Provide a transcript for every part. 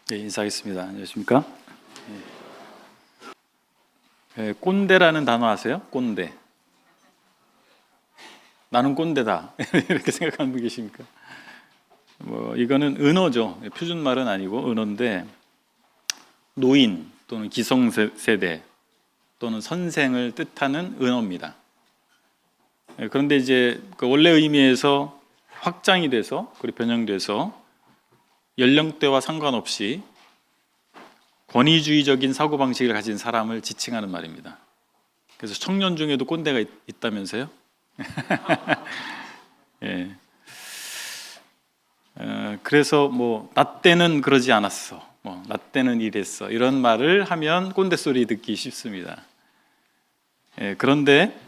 네, 인사하겠습니다. 안녕하십니까? 꼰대라는 단어 아세요? 꼰대. 나는 꼰대다. 이렇게 생각하는 분 계십니까? 이거는 은어죠. 표준말은 아니고 은어인데, 노인 또는 기성세대 또는 선생을 뜻하는 은어입니다. 그런데 이제 그 원래 의미에서 확장이 돼서, 그리고 변형돼서 연령대와 상관없이 권위주의적인 사고방식을 가진 사람을 지칭하는 말입니다. 그래서 청년 중에도 꼰대가 있다면서요? 예. 그래서 나 때는 그러지 않았어, 나 때는 이랬어, 이런 말을 하면 꼰대 소리 듣기 쉽습니다. 그런데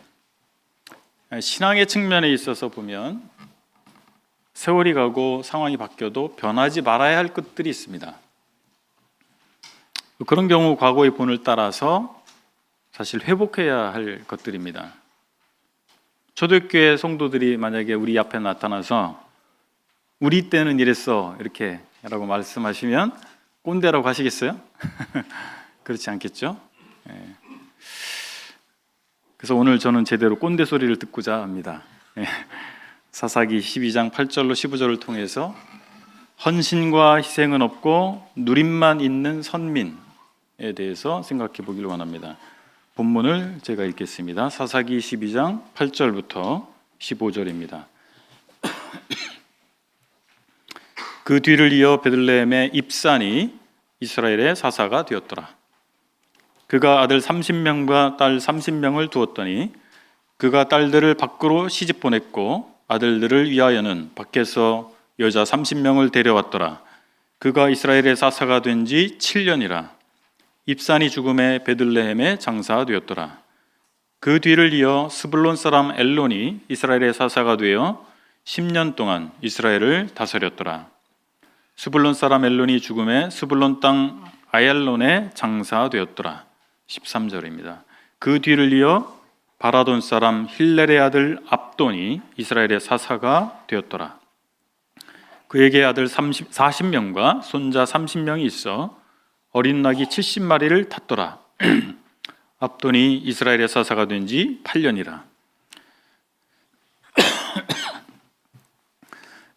신앙의 측면에 있어서 보면 세월이 가고 상황이 바뀌어도 변하지 말아야 할 것들이 있습니다. 그런 경우 과거의 본을 따라서 사실 회복해야 할 것들입니다. 초대교회 성도들이 만약에 우리 앞에 나타나서 우리 때는 이랬어 이렇게 라고 말씀하시면 꼰대라고 하시겠어요? 그렇지 않겠죠? 그래서 오늘 저는 제대로 꼰대 소리를 듣고자 합니다. 사사기 12장 8절로 15절을 통해서 헌신과 희생은 없고 누림만 있는 선민에 대해서 생각해 보기를 원합니다. 본문을 제가 읽겠습니다. 사사기 12장 8절부터 15절입니다. 그 뒤를 이어 베들레헴의 입산이 이스라엘의 사사가 되었더라. 그가 아들 30명과 딸 30명을 두었더니 그가 딸들을 밖으로 시집 보냈고 아들들을 위하여는 밖에서 여자 30명을 데려왔더라. 그가 이스라엘의 사사가 된 지 7년이라. 입산이 죽음에 베들레헴에 장사되었더라. 그 뒤를 이어 스불론 사람 엘론이 이스라엘의 사사가 되어 10년 동안 이스라엘을 다스렸더라. 스불론 사람 엘론이 죽음에 스불론 땅 아얄론에 장사되었더라. 13절입니다. 그 뒤를 이어 바라돈 사람 힐렐의 아들 압돈이 이스라엘의 사사가 되었더라. 그에게 아들 40명과 손자 30명이 있어 어린 낙이 70마리를 탔더라. 압돈이 이스라엘의 사사가 된 지 8년이라.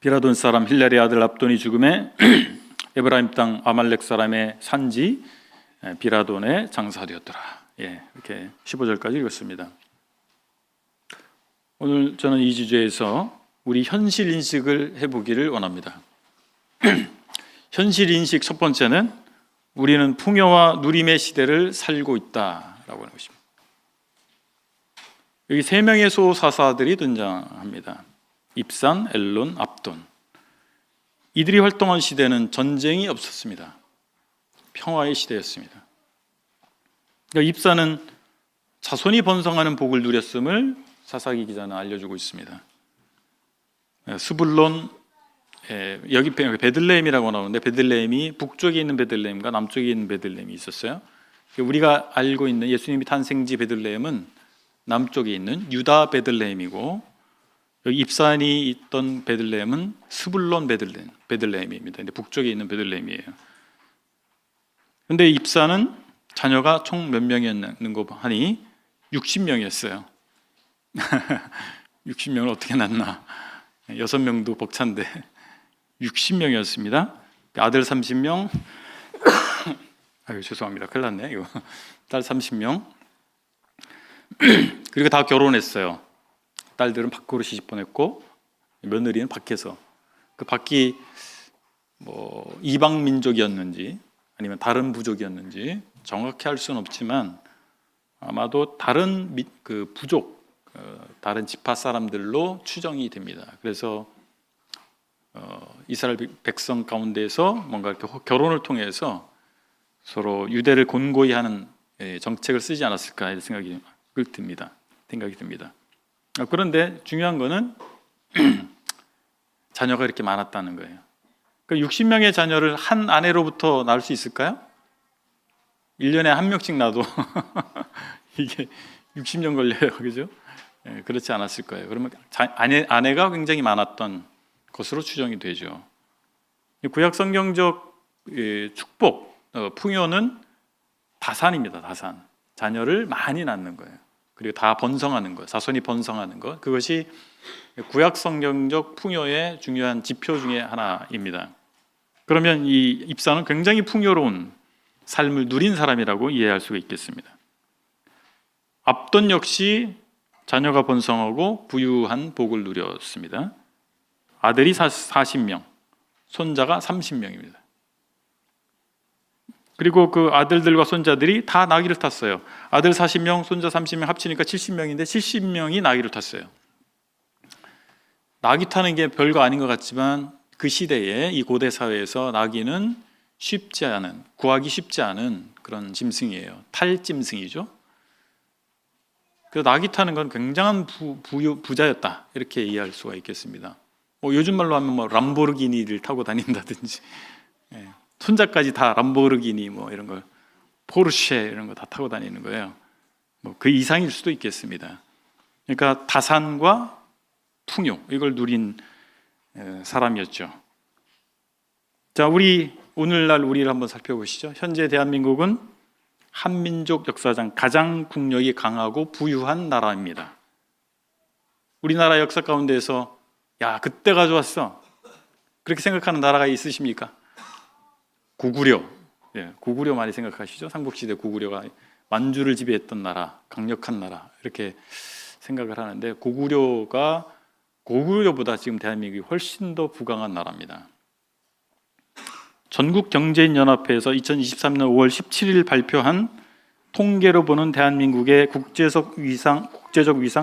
비라돈 사람 힐렐의 아들 압돈이 죽음에 에브라임 땅 아말렉 사람의 산지 비라돈에 장사되었더라. 이렇게 15절까지 읽었습니다. 오늘 저는 이 주제에서 우리 현실 인식을 해보기를 원합니다. 현실 인식 첫 번째는 우리는 풍요와 누림의 시대를 살고 있다라고 하는 것입니다. 여기 세 명의 소사사들이 등장합니다. 입산, 엘론, 압돈. 이들이 활동한 시대는 전쟁이 없었습니다. 평화의 시대였습니다. 그러니까 입산은 자손이 번성하는 복을 누렸음을 사사기 기자는 알려주고 있습니다. 스불론, 여기 베들레헴이라고 나오는데 베들레헴이 북쪽에 있는 베들레헴과 남쪽에 있는 베들레헴이 있었어요. 우리가 알고 있는 예수님이 탄생지 베들레헴은 남쪽에 있는 유다 베들레헴이고, 여기 입산이 있던 베들레헴은 스불론 베들레헴입니다. 근데 북쪽에 있는 베들레헴이에요. 근데 입산은 자녀가 총 몇 명이었는 거 하니 60명이었어요. 60명을 어떻게 낳나? 6명도 벅찬데 60명이었습니다. 아들 30명, 죄송합니다. 큰일 났네 이거. 딸 30명. 그리고 다 결혼했어요. 딸들은 밖으로 시집 보냈고 며느리는 밖에서. 그 밖이 이방 민족이었는지 아니면 다른 부족이었는지 정확히 알 수는 없지만 아마도 다른 그 부족, 다른 지파 사람들로 추정이 됩니다. 그래서 이스라엘 백성 가운데서 뭔가 이렇게 결혼을 통해서 서로 유대를 곤고히 하는 정책을 쓰지 않았을까 이런 생각이 듭니다. 그런데 중요한 거는 자녀가 이렇게 많았다는 거예요. 그러니까 60명의 자녀를 한 아내로부터 낳을 수 있을까요? 1년에 한 명씩 낳아도 이게 60년 걸려요. 그죠? 그렇지 않았을 거예요. 그러면 아내가 굉장히 많았던 것으로 추정이 되죠. 구약 성경적 축복, 풍요는 다산입니다. 다산. 자녀를 많이 낳는 거예요. 그리고 다 번성하는 거, 자손이 번성하는 것. 그것이 구약 성경적 풍요의 중요한 지표 중에 하나입니다. 그러면 이 입사는 굉장히 풍요로운 삶을 누린 사람이라고 이해할 수가 있겠습니다. 압돈 역시 자녀가 번성하고 부유한 복을 누렸습니다. 아들이 40명, 손자가 30명입니다. 그리고 그 아들들과 손자들이 다 나귀를 탔어요. 아들 40명, 손자 30명 합치니까 70명인데 70명이 나귀를 탔어요. 나귀 타는 게 별거 아닌 것 같지만 그 시대에 이 고대 사회에서 나귀는 쉽지 않은, 구하기 쉽지 않은 그런 짐승이에요. 탈짐승이죠. 그 나귀 타는 건 굉장한 부자였다, 이렇게 이해할 수가 있겠습니다. 요즘 말로 하면 람보르기니를 타고 다닌다든지, 손자까지 다 람보르기니 이런 걸, 포르쉐 이런 거 다 타고 다니는 거예요. 그 이상일 수도 있겠습니다. 그러니까 다산과 풍요, 이걸 누린 사람이었죠. 자, 오늘날 우리를 한번 살펴보시죠. 현재 대한민국은 한민족 역사상 가장 국력이 강하고 부유한 나라입니다. 우리나라 역사 가운데에서 야, 그때가 좋았어, 그렇게 생각하는 나라가 있으십니까? 고구려, 고구려 많이 생각하시죠? 삼국시대 고구려가 만주를 지배했던 나라, 강력한 나라, 이렇게 생각을 하는데 고구려보다 지금 대한민국이 훨씬 더 부강한 나라입니다. 전국경제인연합회에서 2023년 5월 17일 발표한 통계로 보는 대한민국의 국제적 위상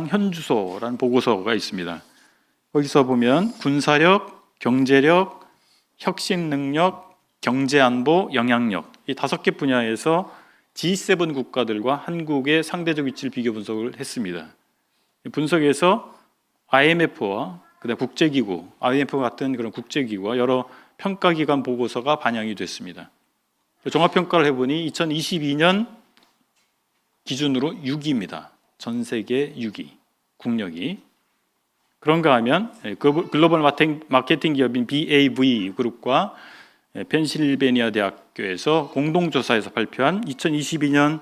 현주소라는 보고서가 있습니다. 거기서 보면 군사력, 경제력, 혁신 능력, 경제안보, 영향력, 이 5개 분야에서 G7 국가들과 한국의 상대적 위치를 비교 분석을 했습니다. 분석에서 IMF와 그다음 국제기구, IMF 같은 그런 국제기구와 여러 평가기관 보고서가 반영이 됐습니다. 종합평가를 해보니 2022년 기준으로 6위입니다. 전 세계 6위, 국력이. 그런가 하면 글로벌 마케팅 기업인 BAV 그룹과 펜실베니아 대학교에서 공동조사에서 발표한 2022년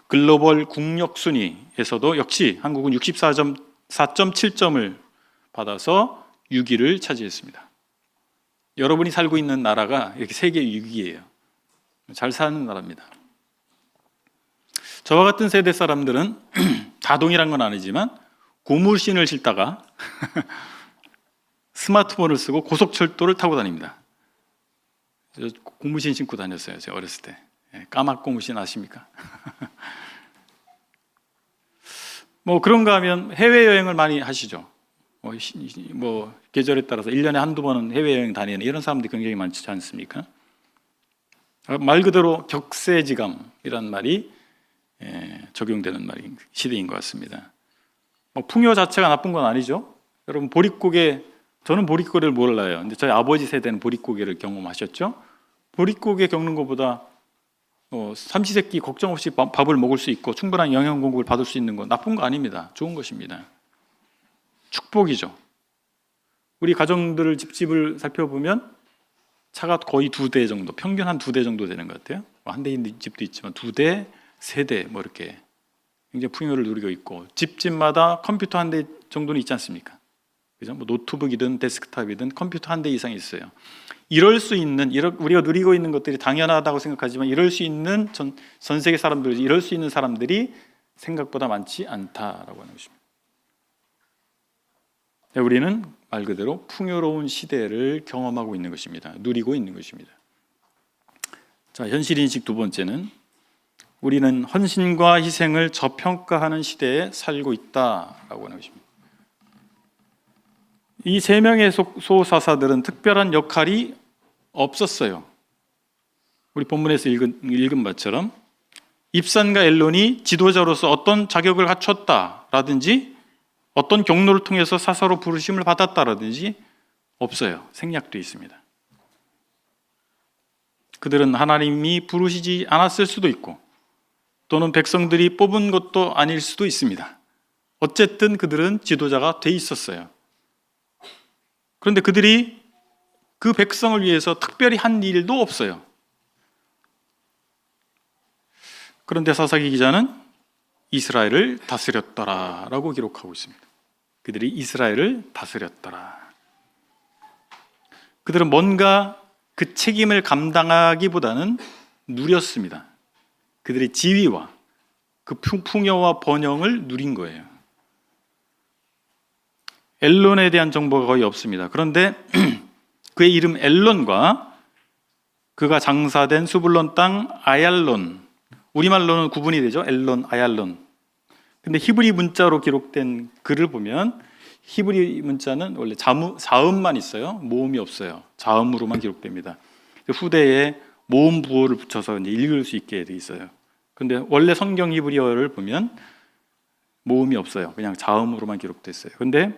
글로벌 국력 순위에서도 역시 한국은 64.7점을 받아서 6위를 차지했습니다. 여러분이 살고 있는 나라가 이렇게 세계 6위예요. 잘 사는 나라입니다. 저와 같은 세대 사람들은 다 동일한 건 아니지만 고무신을 신다가 스마트폰을 쓰고 고속철도를 타고 다닙니다. 고무신 신고 다녔어요, 제가 어렸을 때. 까막 고무신 아십니까? 그런가 하면 해외여행을 많이 하시죠. 계절에 따라서 1년에 한두 번은 해외여행 다니는 이런 사람들이 굉장히 많지 않습니까? 말 그대로 격세지감이란 말이 적용되는 시대인 것 같습니다. 풍요 자체가 나쁜 건 아니죠. 여러분, 저는 보릿고개를 몰라요. 근데 저희 아버지 세대는 보릿고개를 경험하셨죠. 보릿고개 겪는 것보다 삼시세끼 걱정 없이 밥을 먹을 수 있고 충분한 영양 공급을 받을 수 있는 건 나쁜 거 아닙니다. 좋은 것입니다. 축복이죠. 우리 가정들 집을 살펴보면 차가 거의 2대 정도, 평균 한 2대 정도 되는 것 같아요. 한 대인 집도 있지만 2대, 3대 이렇게 굉장히 풍요를 누리고 있고, 집마다 컴퓨터 한 대 정도는 있지 않습니까? 그죠? 노트북이든 데스크탑이든 컴퓨터 한 대 이상이 있어요. 우리가 누리고 있는 것들이 당연하다고 생각하지만 이럴 수 있는 전 세계 사람들, 이럴 수 있는 사람들이 생각보다 많지 않다라고 하는 것입니다. 우리는 말 그대로 풍요로운 시대를 경험하고 있는 것입니다. 누리고 있는 것입니다. 자, 현실인식 두 번째는 우리는 헌신과 희생을 저평가하는 시대에 살고 있다라고 하는 것입니다. 이 3명의 소사사들은 특별한 역할이 없었어요. 우리 본문에서 읽은 바처럼 입산과 엘론이 지도자로서 어떤 자격을 갖췄다라든지 어떤 경로를 통해서 사사로 부르심을 받았다라든지 없어요. 생략되어 있습니다. 그들은 하나님이 부르시지 않았을 수도 있고 또는 백성들이 뽑은 것도 아닐 수도 있습니다. 어쨌든 그들은 지도자가 돼 있었어요. 그런데 그들이 그 백성을 위해서 특별히 한 일도 없어요. 그런데 사사기 기자는 이스라엘을 다스렸더라라고 기록하고 있습니다. 그들이 이스라엘을 다스렸더라. 그들은 뭔가 그 책임을 감당하기보다는 누렸습니다. 그들의 지위와 그 풍요와 번영을 누린 거예요. 엘론에 대한 정보가 거의 없습니다. 그런데 그의 이름 엘론과 그가 장사된 수불론 땅 아얄론, 우리말로는 구분이 되죠. 엘론, 아얄론. 근데 히브리 문자로 기록된 글을 보면 히브리 문자는 원래 자음만 있어요. 모음이 없어요. 자음으로만 기록됩니다. 후대에 모음 부호를 붙여서 이제 읽을 수 있게 돼 있어요. 근데 원래 성경 히브리어를 보면 모음이 없어요. 그냥 자음으로만 기록됐어요. 근데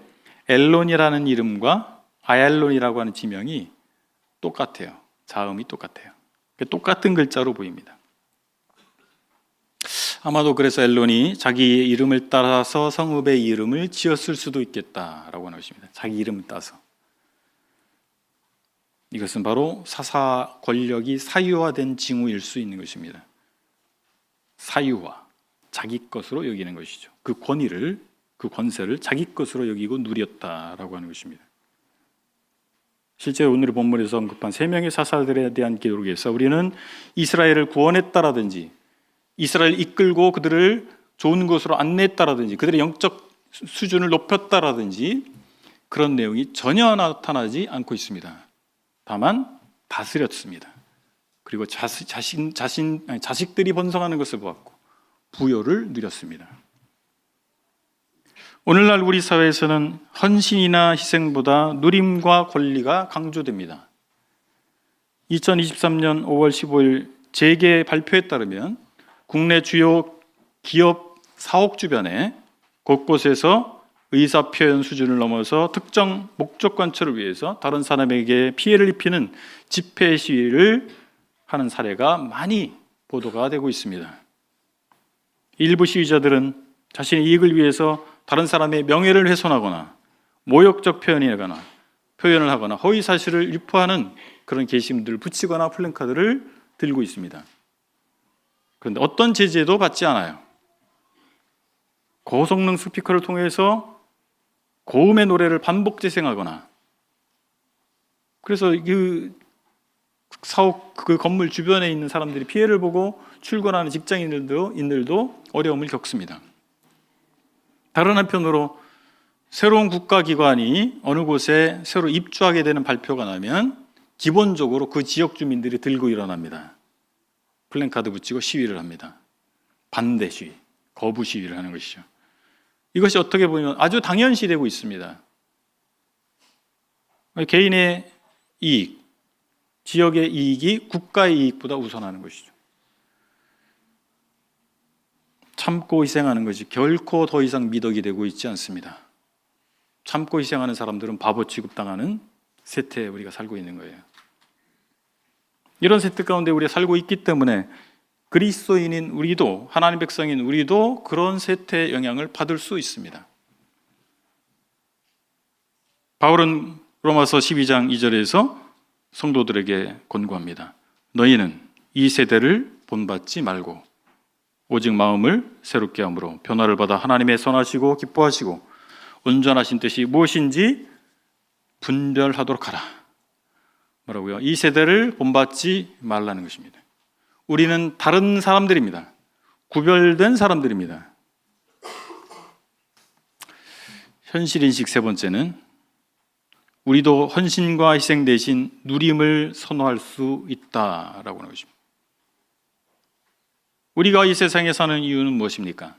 엘론이라는 이름과 아얄론이라고 하는 지명이 똑같아요. 자음이 똑같아요. 똑같은 글자로 보입니다. 아마도 그래서 엘론이 자기의 이름을 따라서 성읍의 이름을 지었을 수도 있겠다라고 하는 것입니다. 자기 이름을 따서. 이것은 바로 사사 권력이 사유화된 징후일 수 있는 것입니다. 사유화, 자기 것으로 여기는 것이죠. 그 권위를, 그 권세를 자기 것으로 여기고 누렸다라고 하는 것입니다. 실제 오늘의 본문에서 언급한 3명의 사사들에 대한 기록에서 우리는 이스라엘을 구원했다라든지 이스라엘을 이끌고 그들을 좋은 곳으로 안내했다라든지 그들의 영적 수준을 높였다라든지 그런 내용이 전혀 나타나지 않고 있습니다. 다만 다스렸습니다. 그리고 자식들이 번성하는 것을 보았고 부요를 누렸습니다. 오늘날 우리 사회에서는 헌신이나 희생보다 누림과 권리가 강조됩니다. 2023년 5월 15일 재계 발표에 따르면 국내 주요 기업 사옥 주변에 곳곳에서 의사 표현 수준을 넘어서 특정 목적 관철을 위해서 다른 사람에게 피해를 입히는 집회 시위를 하는 사례가 많이 보도가 되고 있습니다. 일부 시위자들은 자신의 이익을 위해서 다른 사람의 명예를 훼손하거나 모욕적 표현을 하거나 허위 사실을 유포하는 그런 게시물들을 붙이거나 플랜카드를 들고 있습니다. 그런데 어떤 제재도 받지 않아요. 고성능 스피커를 통해서 고음의 노래를 반복 재생하거나 그래서 그 사옥 그 건물 주변에 있는 사람들이 피해를 보고 출근하는 직장인들도 어려움을 겪습니다. 다른 한편으로 새로운 국가기관이 어느 곳에 새로 입주하게 되는 발표가 나면 기본적으로 그 지역 주민들이 들고 일어납니다. 플랜카드 붙이고 시위를 합니다. 반대 시위, 거부 시위를 하는 것이죠. 이것이 어떻게 보면 아주 당연시되고 있습니다. 개인의 이익, 지역의 이익이 국가의 이익보다 우선하는 것이죠. 참고 희생하는 것이 결코 더 이상 미덕이 되고 있지 않습니다. 참고 희생하는 사람들은 바보 취급당하는 세태에 우리가 살고 있는 거예요. 이런 세태 가운데 우리가 살고 있기 때문에 그리스도인인 우리도, 하나님 백성인 우리도 그런 세태의 영향을 받을 수 있습니다. 바울은 로마서 12장 2절에서 성도들에게 권고합니다. 너희는 이 세대를 본받지 말고 오직 마음을 새롭게 함으로 변화를 받아 하나님의 선하시고 기뻐하시고 온전하신 뜻이 무엇인지 분별하도록 하라. 뭐라고요? 이 세대를 본받지 말라는 것입니다. 우리는 다른 사람들입니다. 구별된 사람들입니다. 현실인식 세 번째는 우리도 헌신과 희생 대신 누림을 선호할 수 있다라고 하는 것입니다. 우리가 이 세상에 사는 이유는 무엇입니까?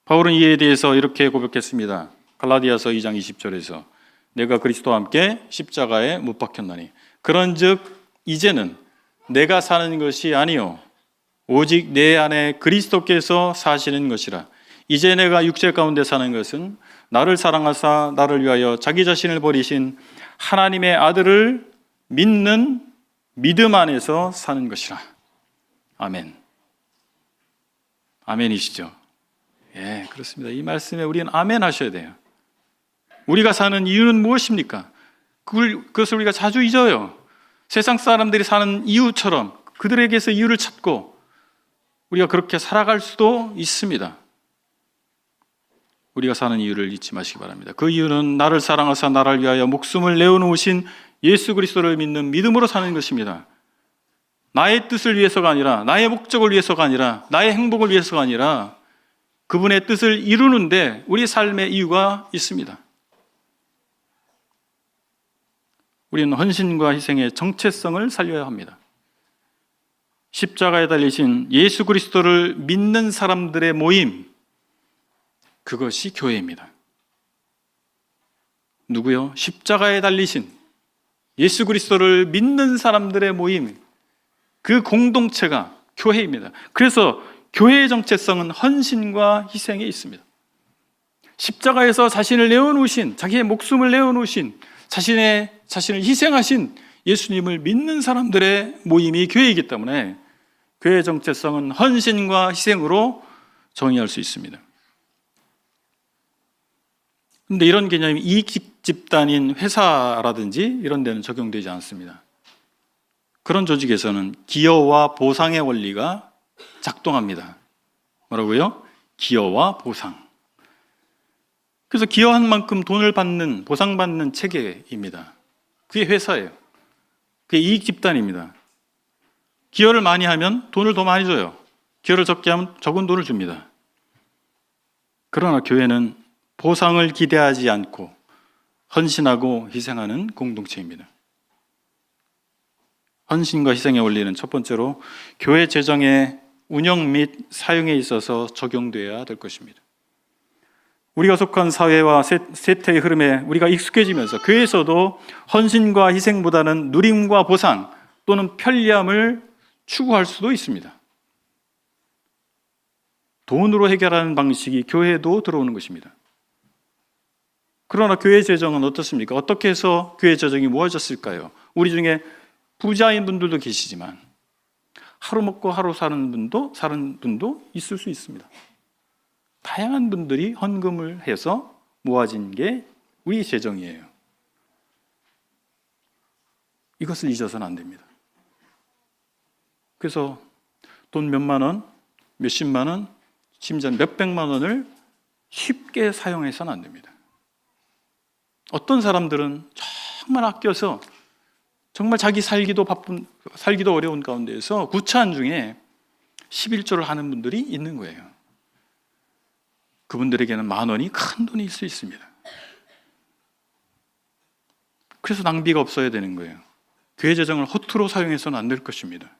바울은 이에 대해서 이렇게 고백했습니다. 갈라디아서 2장 20절에서 내가 그리스도와 함께 십자가에 못 박혔나니 그런즉 이제는 내가 사는 것이 아니요 오직 내 안에 그리스도께서 사시는 것이라. 이제 내가 육체 가운데 사는 것은 나를 사랑하사 나를 위하여 자기 자신을 버리신 하나님의 아들을 믿는 믿음 안에서 사는 것이라. 아멘. 아멘이시죠? 예, 그렇습니다. 이 말씀에 우리는 아멘 하셔야 돼요. 우리가 사는 이유는 무엇입니까? 그것을 우리가 자주 잊어요. 세상 사람들이 사는 이유처럼 그들에게서 이유를 찾고 우리가 그렇게 살아갈 수도 있습니다. 우리가 사는 이유를 잊지 마시기 바랍니다. 그 이유는 나를 사랑하사 나를 위하여 목숨을 내어놓으신 예수 그리스도를 믿는 믿음으로 사는 것입니다. 나의 뜻을 위해서가 아니라, 나의 목적을 위해서가 아니라, 나의 행복을 위해서가 아니라 그분의 뜻을 이루는데 우리 삶의 이유가 있습니다. 우리는 헌신과 희생의 정체성을 살려야 합니다. 십자가에 달리신 예수 그리스도를 믿는 사람들의 모임, 그것이 교회입니다. 누구요? 십자가에 달리신 예수 그리스도를 믿는 사람들의 모임, 그 공동체가 교회입니다. 그래서 교회의 정체성은 헌신과 희생에 있습니다. 십자가에서 자신을 내어놓으신, 자기의 목숨을 내어놓으신, 자신을 희생하신 예수님을 믿는 사람들의 모임이 교회이기 때문에 교회의 정체성은 헌신과 희생으로 정의할 수 있습니다. 그런데 이런 개념이 이익 집단인 회사라든지 이런 데는 적용되지 않습니다. 그런 조직에서는 기여와 보상의 원리가 작동합니다. 뭐라고요? 기여와 보상. 그래서 기여한 만큼 돈을 받는, 보상받는 체계입니다. 그게 회사예요. 그게 이익 집단입니다. 기여를 많이 하면 돈을 더 많이 줘요. 기여를 적게 하면 적은 돈을 줍니다. 그러나 교회는 보상을 기대하지 않고 헌신하고 희생하는 공동체입니다. 헌신과 희생의 원리는 첫 번째로 교회 재정의 운영 및 사용에 있어서 적용되어야 될 것입니다. 우리가 속한 사회와 세태의 흐름에 우리가 익숙해지면서 교회에서도 헌신과 희생보다는 누림과 보상 또는 편리함을 추구할 수도 있습니다. 돈으로 해결하는 방식이 교회에도 들어오는 것입니다. 그러나 교회 재정은 어떻습니까? 어떻게 해서 교회 재정이 모아졌을까요? 우리 중에 부자인 분들도 계시지만 하루 먹고 하루 사는 분도 있을 수 있습니다. 다양한 분들이 헌금을 해서 모아진 게 우리 재정이에요. 이것을 잊어서는 안 됩니다. 그래서 돈 몇만 원, 몇십만 원, 심지어 몇백만 원을 쉽게 사용해서는 안 됩니다. 어떤 사람들은 정말 아껴서 정말 자기 살기도 어려운 가운데에서 구차한 중에 11조를 하는 분들이 있는 거예요. 그분들에게는 만 원이 큰 돈일 수 있습니다. 그래서 낭비가 없어야 되는 거예요. 교회 재정을 허투루 사용해서는 안 될 것입니다.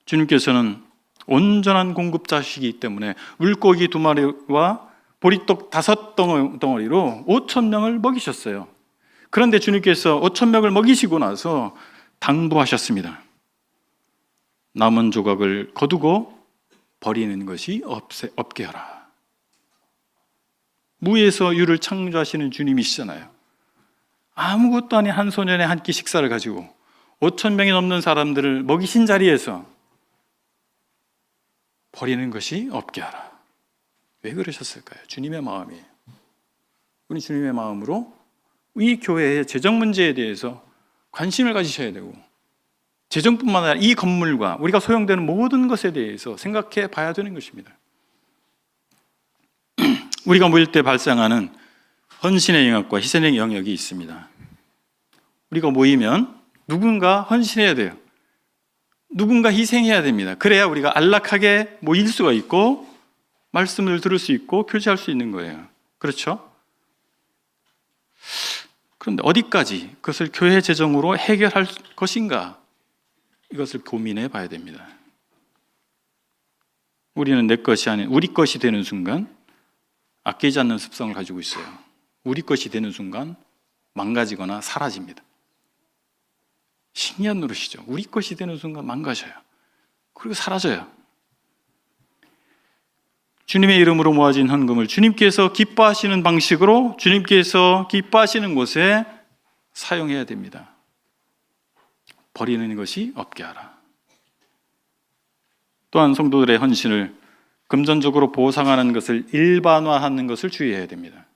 주님께서는 온전한 공급자시기 때문에 물고기 2마리와 보리떡 5덩어리로 5,000명을 먹이셨어요. 그런데 주님께서 5,000명을 먹이시고 나서 당부하셨습니다. 남은 조각을 거두고 버리는 것이 없게 하라. 무에서 유를 창조하시는 주님이시잖아요. 아무것도 아닌 한 소년의 한 끼 식사를 가지고 5,000명이 넘는 사람들을 먹이신 자리에서 버리는 것이 없게 하라. 왜 그러셨을까요? 주님의 마음이에요. 우리 주님의 마음으로 이 교회의 재정 문제에 대해서 관심을 가지셔야 되고, 재정뿐만 아니라 이 건물과 우리가 소용되는 모든 것에 대해서 생각해 봐야 되는 것입니다. 우리가 모일 때 발생하는 헌신의 영역과 희생의 영역이 있습니다. 우리가 모이면 누군가 헌신해야 돼요. 누군가 희생해야 됩니다. 그래야 우리가 안락하게 모일 수가 있고 말씀을 들을 수 있고 교제할 수 있는 거예요. 그렇죠? 그런데 어디까지 그것을 교회 재정으로 해결할 것인가? 이것을 고민해 봐야 됩니다. 우리는 내 것이 아닌 우리 것이 되는 순간 아끼지 않는 습성을 가지고 있어요. 우리 것이 되는 순간 망가지거나 사라집니다. 신기한 노릇이죠. 우리 것이 되는 순간 망가져요. 그리고 사라져요. 주님의 이름으로 모아진 헌금을 주님께서 기뻐하시는 방식으로 주님께서 기뻐하시는 곳에 사용해야 됩니다. 버리는 것이 없게 하라. 또한 성도들의 헌신을 금전적으로 보상하는 것을 일반화하는 것을 주의해야 됩니다.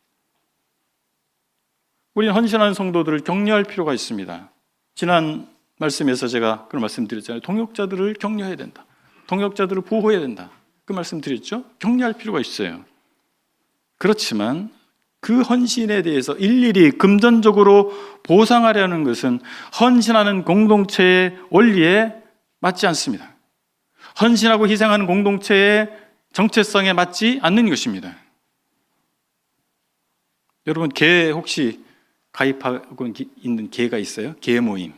우리는 헌신하는 성도들을 격려할 필요가 있습니다. 지난 말씀에서 제가 그런 말씀드렸잖아요. 동역자들을 격려해야 된다. 동역자들을 보호해야 된다. 그 말씀 드렸죠? 격려할 필요가 있어요. 그렇지만 그 헌신에 대해서 일일이 금전적으로 보상하려는 것은 헌신하는 공동체의 원리에 맞지 않습니다. 헌신하고 희생하는 공동체의 정체성에 맞지 않는 것입니다. 여러분, 개 혹시 가입하고 있는 개가 있어요? 개 모임.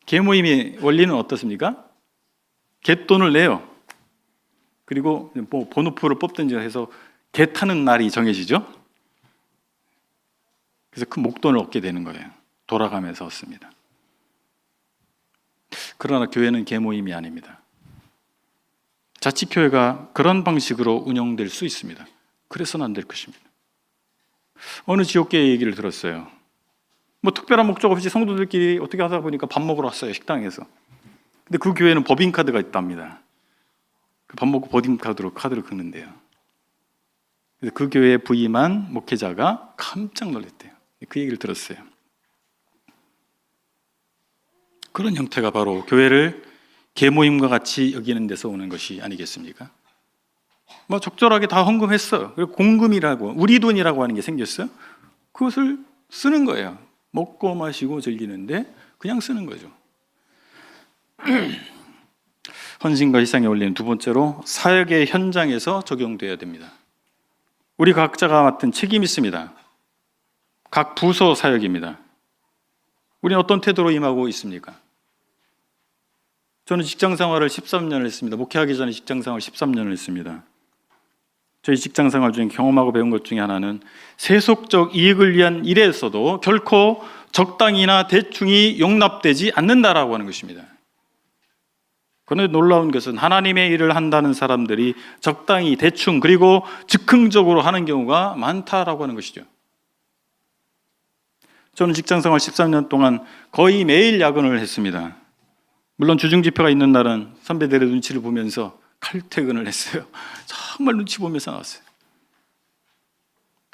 개 모임의 원리는 어떻습니까? 갯돈을 내요. 그리고 뭐 번호표를 뽑든지 해서 개 타는 날이 정해지죠. 그래서 그 목돈을 얻게 되는 거예요. 돌아가면서 얻습니다. 그러나 교회는 개 모임이 아닙니다. 자치교회가 그런 방식으로 운영될 수 있습니다. 그래서는 안 될 것입니다. 어느 지역교회 얘기를 들었어요. 뭐 특별한 목적 없이 성도들끼리 어떻게 하다 보니까 밥 먹으러 왔어요, 식당에서. 근데 그 교회는 법인카드가 있답니다. 그 밥 먹고 법인카드로 카드를 긁는데요. 그래서 그 교회에 부임한 목회자가 깜짝 놀랐대요. 그 얘기를 들었어요. 그런 형태가 바로 교회를 계모임과 같이 여기는 데서 오는 것이 아니겠습니까? 뭐 적절하게 다 헌금했어요. 그리고 공금이라고, 우리 돈이라고 하는 게 생겼어요. 그것을 쓰는 거예요. 먹고 마시고 즐기는데 그냥 쓰는 거죠. 헌신과 희생의 원리는 두 번째로 사역의 현장에서 적용돼야 됩니다. 우리 각자가 맡은 책임이 있습니다. 각 부서 사역입니다. 우리는 어떤 태도로 임하고 있습니까? 저는 직장 생활을 13년을 했습니다. 목회하기 전에 직장 생활 13년을 했습니다. 저희 직장 생활 중에 경험하고 배운 것 중에 하나는 세속적 이익을 위한 일에서도 결코 적당히나 대충이 용납되지 않는다라고 하는 것입니다. 그런데 놀라운 것은 하나님의 일을 한다는 사람들이 적당히 대충 그리고 즉흥적으로 하는 경우가 많다라고 하는 것이죠. 저는 직장생활 13년 동안 거의 매일 야근을 했습니다. 물론 주중지표가 있는 날은 선배들의 눈치를 보면서 칼퇴근을 했어요. 정말 눈치 보면서 나왔어요.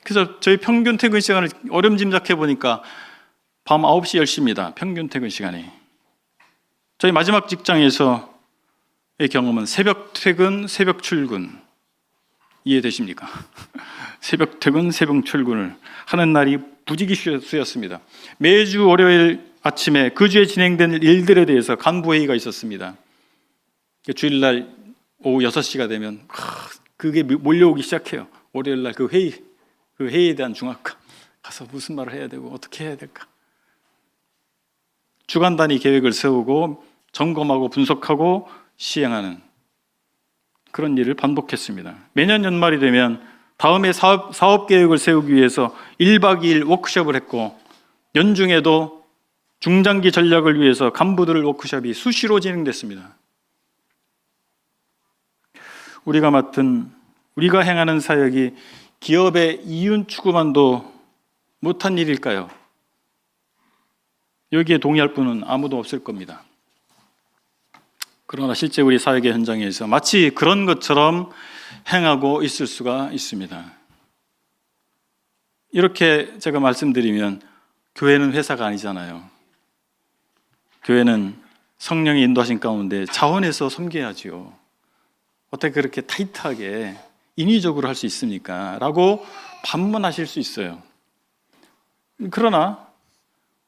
그래서 저희 평균 퇴근 시간을 어림짐작해 보니까 밤 9시, 10시입니다. 평균 퇴근 시간이. 저희 마지막 직장에서의 경험은 새벽 퇴근, 새벽 출근. 이해되십니까? 새벽 퇴근, 새벽 출근을 하는 날이 부지기수였습니다. 매주 월요일 아침에 그 주에 진행된 일들에 대해서 간부회의가 있었습니다. 주일날 오후 6시가 되면 그게 몰려오기 시작해요. 월요일날 그 회의에 대한 중압감. 가서 무슨 말을 해야 되고 어떻게 해야 될까. 주간 단위 계획을 세우고 점검하고 분석하고 시행하는 그런 일을 반복했습니다. 매년 연말이 되면 다음에 사업 계획을 세우기 위해서 1박 2일 워크숍을 했고 연중에도 중장기 전략을 위해서 간부들 워크숍이 수시로 진행됐습니다. 우리가 행하는 사역이 기업의 이윤 추구만도 못한 일일까요? 여기에 동의할 분은 아무도 없을 겁니다. 그러나 실제 우리 사역의 현장에서 마치 그런 것처럼 행하고 있을 수가 있습니다. 이렇게 제가 말씀드리면 교회는 회사가 아니잖아요. 교회는 성령의 인도하신 가운데 자원해서 섬겨야지요. 어떻게 그렇게 타이트하게 인위적으로 할 수 있습니까? 라고 반문하실 수 있어요. 그러나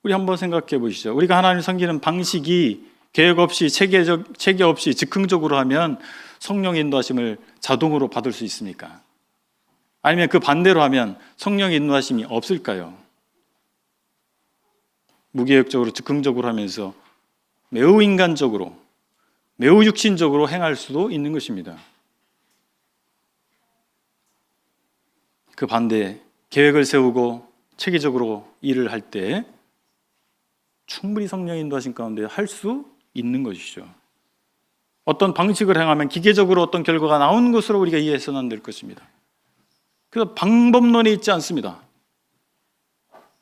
우리 한번 생각해 보시죠. 우리가 하나님을 섬기는 방식이 계획 없이 체계 없이 즉흥적으로 하면 성령의 인도하심을 자동으로 받을 수 있습니까? 아니면 그 반대로 하면 성령의 인도하심이 없을까요? 무계획적으로 즉흥적으로 하면서 매우 인간적으로 매우 육신적으로 행할 수도 있는 것입니다. 그 반대 계획을 세우고 체계적으로 일을 할 때 충분히 성령의 인도하심 가운데 할 수 있는 것이죠. 어떤 방식을 행하면 기계적으로 어떤 결과가 나오는 것으로 우리가 이해해서는 안 될 것입니다. 그래서 방법론에 있지 않습니다.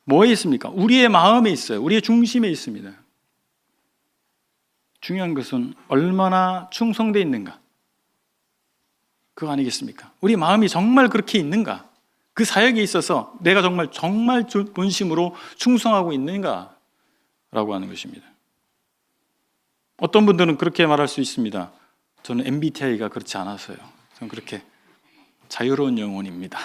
뭐에 있습니까? 우리의 마음에 있어요. 우리의 중심에 있습니다. 중요한 것은 얼마나 충성되어 있는가. 그거 아니겠습니까? 우리 마음이 정말 그렇게 있는가? 그 사역에 있어서 내가 정말 본심으로 충성하고 있는가? 라고 하는 것입니다. 어떤 분들은 그렇게 말할 수 있습니다. 저는 MBTI가 그렇지 않아서요. 저는 그렇게 자유로운 영혼입니다.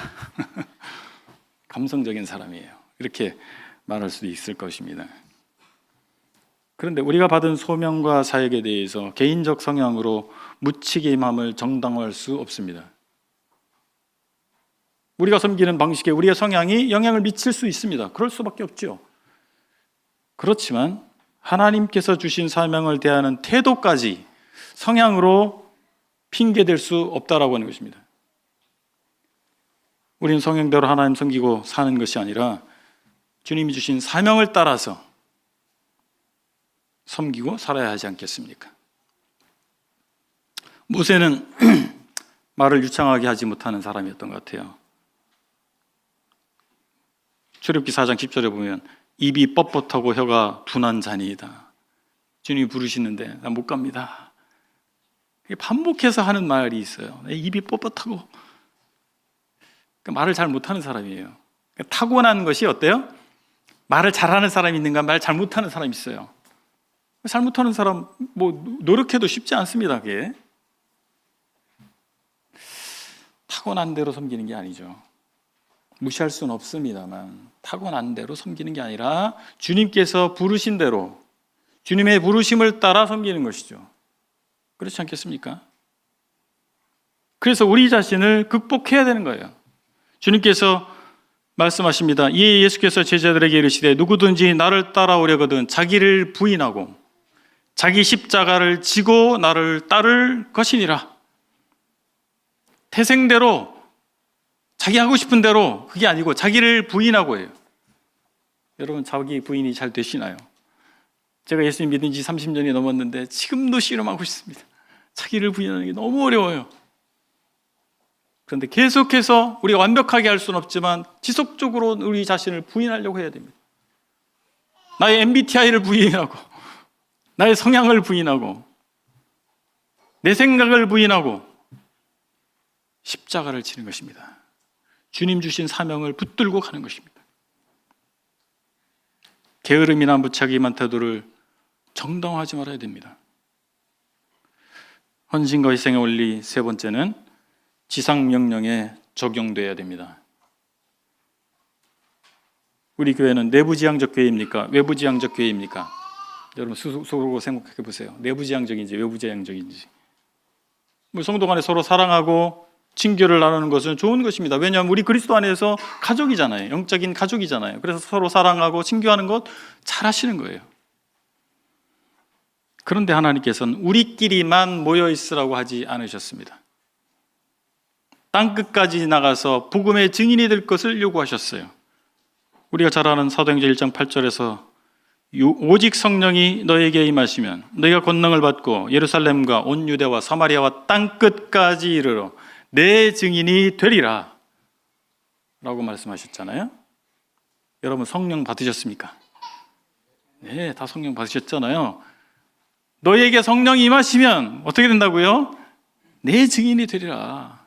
감성적인 사람이에요. 이렇게 말할 수도 있을 것입니다. 그런데 우리가 받은 소명과 사역에 대해서 개인적 성향으로 무책임함을 정당화할 수 없습니다. 우리가 섬기는 방식에 우리의 성향이 영향을 미칠 수 있습니다. 그럴 수밖에 없죠. 그렇지만 하나님께서 주신 사명을 대하는 태도까지 성향으로 핑계댈 수 없다라고 하는 것입니다. 우리는 성향대로 하나님 섬기고 사는 것이 아니라 주님이 주신 사명을 따라서 섬기고 살아야 하지 않겠습니까? 모세는 말을 유창하게 하지 못하는 사람이었던 것 같아요. 출애굽기 4장 10절에 보면 입이 뻣뻣하고 혀가 둔한 자니이다. 주님이 부르시는데 나 못 갑니다. 반복해서 하는 말이 있어요. 입이 뻣뻣하고 말을 잘 못하는 사람이에요. 타고난 것이 어때요? 말을 잘하는 사람이 있는가, 말 잘 못하는 사람이 있어요. 잘 못하는 사람 노력해도 쉽지 않습니다. 그게 타고난 대로 섬기는 게 아니죠. 무시할 수는 없습니다만 타고난 대로 섬기는 게 아니라 주님께서 부르신 대로 주님의 부르심을 따라 섬기는 것이죠. 그렇지 않겠습니까? 그래서 우리 자신을 극복해야 되는 거예요. 주님께서 말씀하십니다. 이에 예수께서 제자들에게 이르시되 누구든지 나를 따라오려거든 자기를 부인하고 자기 십자가를 지고 나를 따를 것이니라. 태생대로 자기 하고 싶은 대로 그게 아니고 자기를 부인하고 해요. 여러분 자기 부인이 잘 되시나요? 제가 예수님 믿은 지 30년이 넘었는데 지금도 씨름하고 있습니다. 자기를 부인하는 게 너무 어려워요. 그런데 계속해서 우리가 완벽하게 할 수는 없지만 지속적으로 우리 자신을 부인하려고 해야 됩니다. 나의 MBTI를 부인하고 나의 성향을 부인하고 내 생각을 부인하고 십자가를 지는 것입니다. 주님 주신 사명을 붙들고 가는 것입니다. 게으름이나 무책임한 태도를 정당화하지 말아야 됩니다. 헌신과 희생의 원리 세 번째는 지상명령에 적용돼야 됩니다. 우리 교회는 내부지향적 교회입니까? 외부지향적 교회입니까? 여러분 스스로 생각해 보세요. 내부지향적인지 외부지향적인지. 성도 간에 서로 사랑하고 친교를 나누는 것은 좋은 것입니다. 왜냐하면 우리 그리스도 안에서 가족이잖아요. 영적인 가족이잖아요. 그래서 서로 사랑하고 친교하는 것 잘하시는 거예요. 그런데 하나님께서는 우리끼리만 모여 있으라고 하지 않으셨습니다. 땅끝까지 나가서 복음의 증인이 될 것을 요구하셨어요. 우리가 잘 아는 사도행전 1장 8절에서 오직 성령이 너에게 임하시면 너희가 권능을 받고 예루살렘과 온 유대와 사마리아와 땅끝까지 이르러 내 증인이 되리라 라고 말씀하셨잖아요. 여러분 성령 받으셨습니까? 네, 다 성령 받으셨잖아요. 너희에게 성령이 임하시면 어떻게 된다고요? 내 증인이 되리라.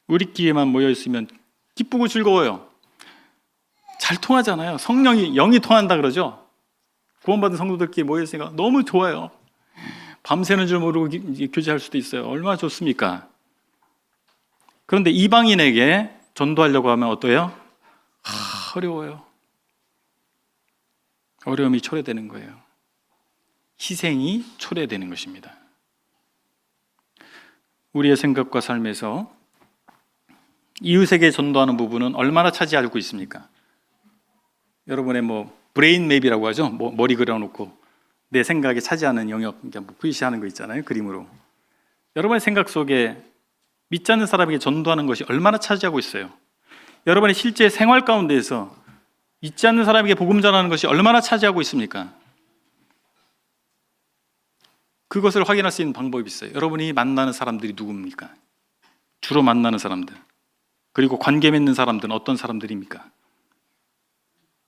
우리끼리만 모여있으면 기쁘고 즐거워요. 잘 통하잖아요. 성령이, 영이 통한다 그러죠. 구원받은 성도들끼리 모여있으니까 너무 좋아요. 밤새는 줄 모르고 교제할 수도 있어요. 얼마나 좋습니까? 그런데 이방인에게 전도하려고 하면 어때요? 어려워요. 어려움이 초래되는 거예요. 희생이 초래되는 것입니다. 우리의 생각과 삶에서 이웃에게 전도하는 부분은 얼마나 차지하고 있습니까? 여러분의 브레인 맵이라고 하죠. 머리 그려놓고 내 생각에 차지하는 영역 표시하는 거 있잖아요. 그림으로. 여러분의 생각 속에 믿지 않는 사람에게 전도하는 것이 얼마나 차지하고 있어요? 여러분의 실제 생활 가운데에서 믿지 않는 사람에게 복음 전하는 것이 얼마나 차지하고 있습니까? 그것을 확인할 수 있는 방법이 있어요. 여러분이 만나는 사람들이 누굽니까? 주로 만나는 사람들. 그리고 관계 맺는 사람들은 어떤 사람들입니까?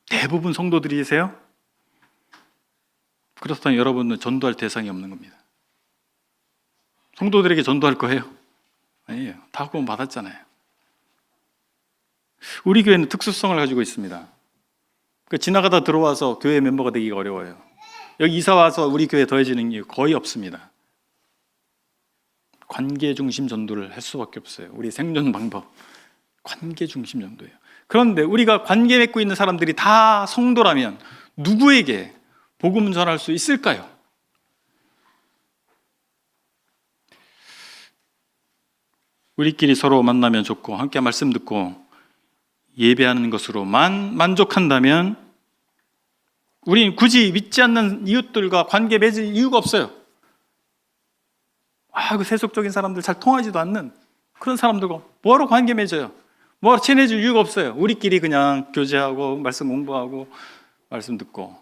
대부분 성도들이세요? 그렇다면 여러분은 전도할 대상이 없는 겁니다. 성도들에게 전도할 거예요? 아니에요. 다 구원 받았잖아요. 우리 교회는 특수성을 가지고 있습니다. 지나가다 들어와서 교회 멤버가 되기가 어려워요. 여기 이사 와서 우리 교회 더해지는 게 거의 없습니다. 관계 중심 전도를 할 수밖에 없어요. 우리 생존 방법 관계 중심 전도예요. 그런데 우리가 관계 맺고 있는 사람들이 다 성도라면 누구에게 복음 전할 수 있을까요? 우리끼리 서로 만나면 좋고 함께 말씀 듣고 예배하는 것으로만 만족한다면 우리는 굳이 믿지 않는 이웃들과 관계 맺을 이유가 없어요. 그 세속적인 사람들 잘 통하지도 않는 그런 사람들과 뭐하러 관계 맺어요? 뭐하러 친해질 이유가 없어요. 우리끼리 그냥 교제하고 말씀 공부하고 말씀 듣고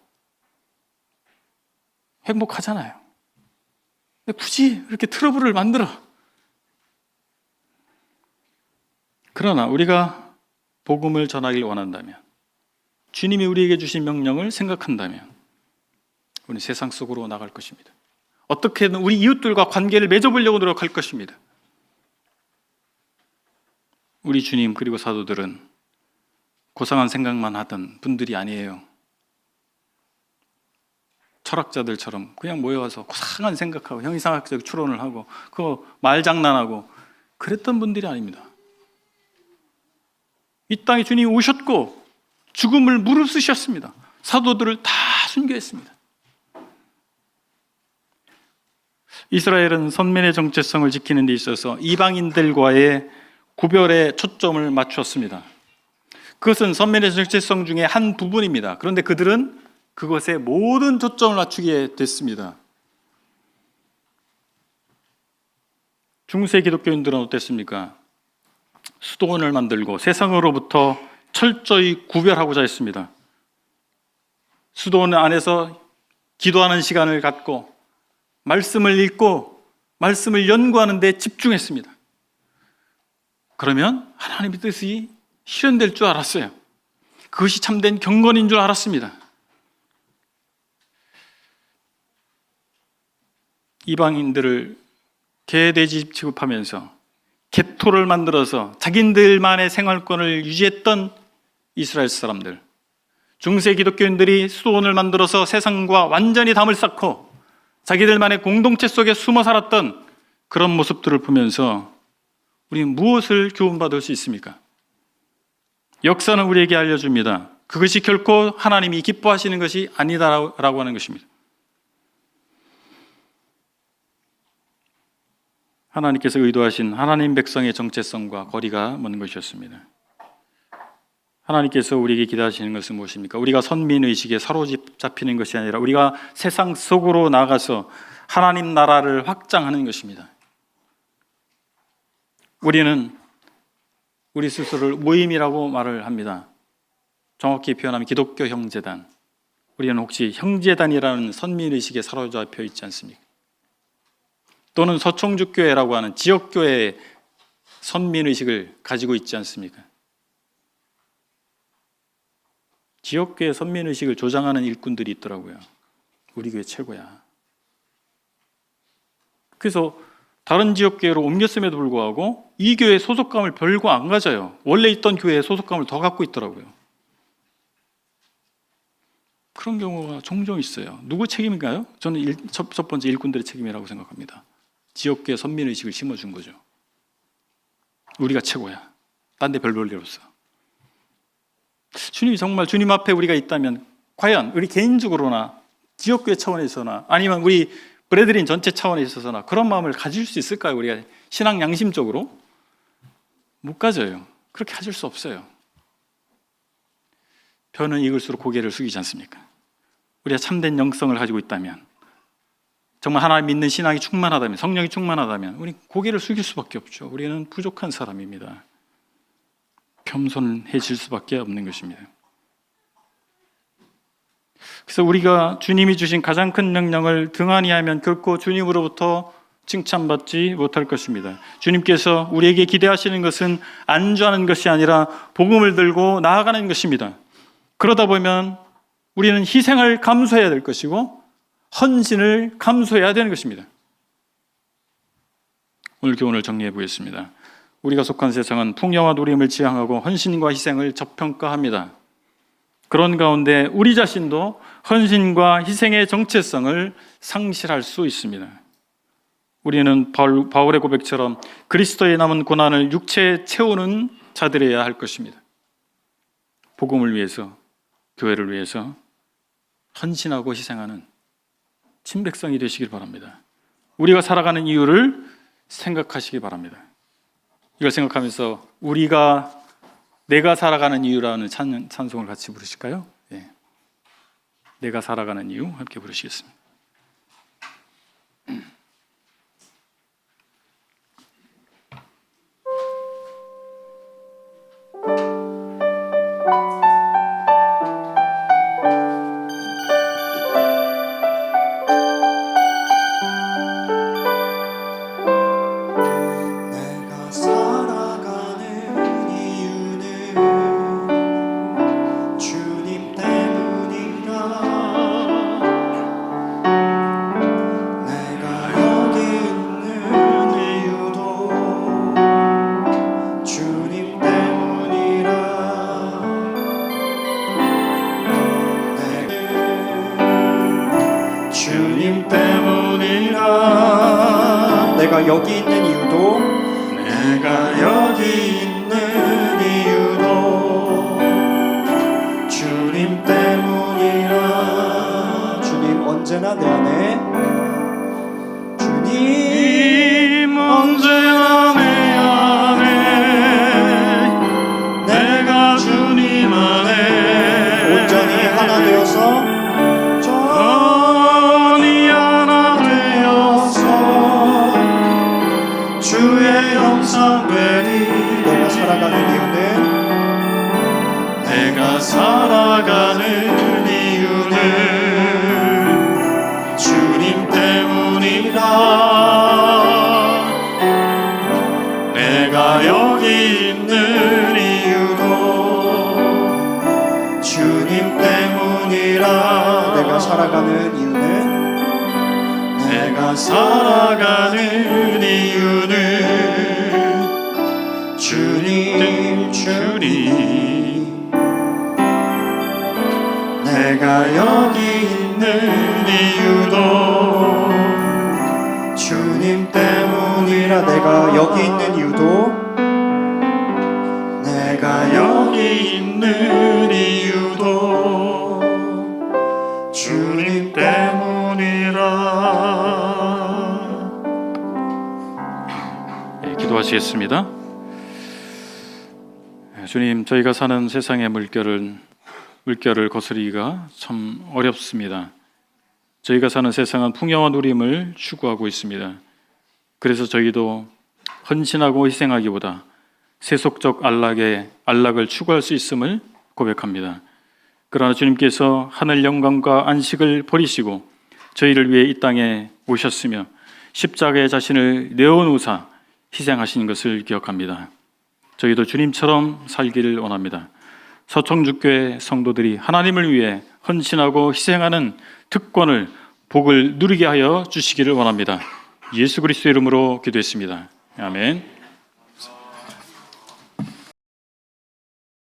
행복하잖아요. 근데 굳이 이렇게 트러블을 만들어. 그러나 우리가 복음을 전하길 원한다면, 주님이 우리에게 주신 명령을 생각한다면 우리는 세상 속으로 나갈 것입니다. 어떻게든 우리 이웃들과 관계를 맺어보려고 노력할 것입니다. 우리 주님 그리고 사도들은 고상한 생각만 하던 분들이 아니에요. 철학자들처럼 그냥 모여와서 고상한 생각하고 형이상학적 추론을 하고 그거 말장난하고 그랬던 분들이 아닙니다. 이 땅에 주님이 오셨고 죽음을 무릅쓰셨습니다. 사도들을 다 순교했습니다. 이스라엘은 선민의 정체성을 지키는 데 있어서 이방인들과의 구별에 초점을 맞추었습니다. 그것은 선민의 정체성 중에 한 부분입니다. 그런데 그들은 그것에 모든 초점을 맞추게 됐습니다. 중세 기독교인들은 어땠습니까? 수도원을 만들고 세상으로부터 철저히 구별하고자 했습니다. 수도원 안에서 기도하는 시간을 갖고 말씀을 읽고 말씀을 연구하는 데 집중했습니다. 그러면 하나님의 뜻이 실현될 줄 알았어요. 그것이 참된 경건인 줄 알았습니다. 이방인들을 개돼지 취급하면서 개토를 만들어서 자기들만의 생활권을 유지했던 이스라엘 사람들, 중세 기독교인들이 수도원을 만들어서 세상과 완전히 담을 쌓고 자기들만의 공동체 속에 숨어 살았던 그런 모습들을 보면서 우리는 무엇을 교훈받을 수 있습니까? 역사는 우리에게 알려줍니다. 그것이 결코 하나님이 기뻐하시는 것이 아니다라고 하는 것입니다. 하나님께서 의도하신 하나님 백성의 정체성과 거리가 먼 것이었습니다. 하나님께서 우리에게 기대하시는 것은 무엇입니까? 우리가 선민의식에 사로잡히는 것이 아니라 우리가 세상 속으로 나가서 하나님 나라를 확장하는 것입니다. 우리는 우리 스스로를 모임이라고 말을 합니다. 정확히 표현하면 기독교 형제단. 우리는 혹시 형제단이라는 선민의식에 사로잡혀 있지 않습니까? 또는 서총주교회라고 하는 지역교회의 선민의식을 가지고 있지 않습니까? 지역교회 선민의식을 조장하는 일꾼들이 있더라고요. 우리 교회 최고야. 그래서 다른 지역교회로 옮겼음에도 불구하고 이 교회에 소속감을 별거 안 가져요. 원래 있던 교회에 소속감을 더 갖고 있더라고요. 그런 경우가 종종 있어요. 누구 책임인가요? 저는 첫 번째 일꾼들의 책임이라고 생각합니다. 지역교회 선민의식을 심어준 거죠. 우리가 최고야. 딴 데 별 볼 일 없어. 주님이 정말 주님 앞에 우리가 있다면 과연 우리 개인적으로나 지역교회 차원에서나 아니면 우리 브레드린 전체 차원에 있어서나 그런 마음을 가질 수 있을까요? 우리가 신앙 양심적으로? 못 가져요. 그렇게 가질 수 없어요. 벼는 익을수록 고개를 숙이지 않습니까? 우리가 참된 영성을 가지고 있다면, 정말 하나님 믿는 신앙이 충만하다면, 성령이 충만하다면 우리 고개를 숙일 수밖에 없죠. 우리는 부족한 사람입니다. 겸손해질 수밖에 없는 것입니다. 그래서 우리가 주님이 주신 가장 큰 명령을 등한히 하면 결코 주님으로부터 칭찬받지 못할 것입니다. 주님께서 우리에게 기대하시는 것은 안주하는 것이 아니라 복음을 들고 나아가는 것입니다. 그러다 보면 우리는 희생을 감수해야 될 것이고 헌신을 감수해야 되는 것입니다. 오늘 교훈을 정리해 보겠습니다. 우리가 속한 세상은 풍요와 누림을 지향하고 헌신과 희생을 저평가합니다. 그런 가운데 우리 자신도 헌신과 희생의 정체성을 상실할 수 있습니다. 우리는 바울의 고백처럼 그리스도의 남은 고난을 육체에 채우는 자들이어야 할 것입니다. 복음을 위해서, 교회를 위해서 헌신하고 희생하는 친백성이 되시길 바랍니다. 우리가 살아가는 이유를 생각하시기 바랍니다. 이걸 생각하면서 내가 살아가는 이유라는 찬송을 같이 부르실까요? 네. 내가 살아가는 이유 함께 부르시겠습니다. 내가 여기 있는 이유도 주님 때문이라. 주님 언제나 내 안에, 주님 언제나 내 안에, 내가 주님 안에 온전히 하나 되어서 주의 형상 되니. 내가 살아가는 이유는 주님 때문이라. 내가 여기 있는 이유도 주님 때문이라. 내가 살아가는 이유는 주님. 내가 여기 있는 이유도 주님 때문이라. 내가 여기 있는 이유도 주님 때문이라. 네, 기도하시겠습니다. 주님, 저희가 사는 세상의 물결을 거스르기가 참 어렵습니다. 저희가 사는 세상은 풍요와 누림을 추구하고 있습니다. 그래서 저희도 헌신하고 희생하기보다 세속적 안락을 추구할 수 있음을 고백합니다. 그러나 주님께서 하늘 영광과 안식을 버리시고 저희를 위해 이 땅에 오셨으며 십자가에 자신을 내어놓으사 희생하신 것을 기억합니다. 저희도 주님처럼 살기를 원합니다. 서청주교회 성도들이 하나님을 위해 헌신하고 희생하는 특권을, 복을 누리게 하여 주시기를 원합니다. 예수 그리스도의 이름으로 기도했습니다. 아멘.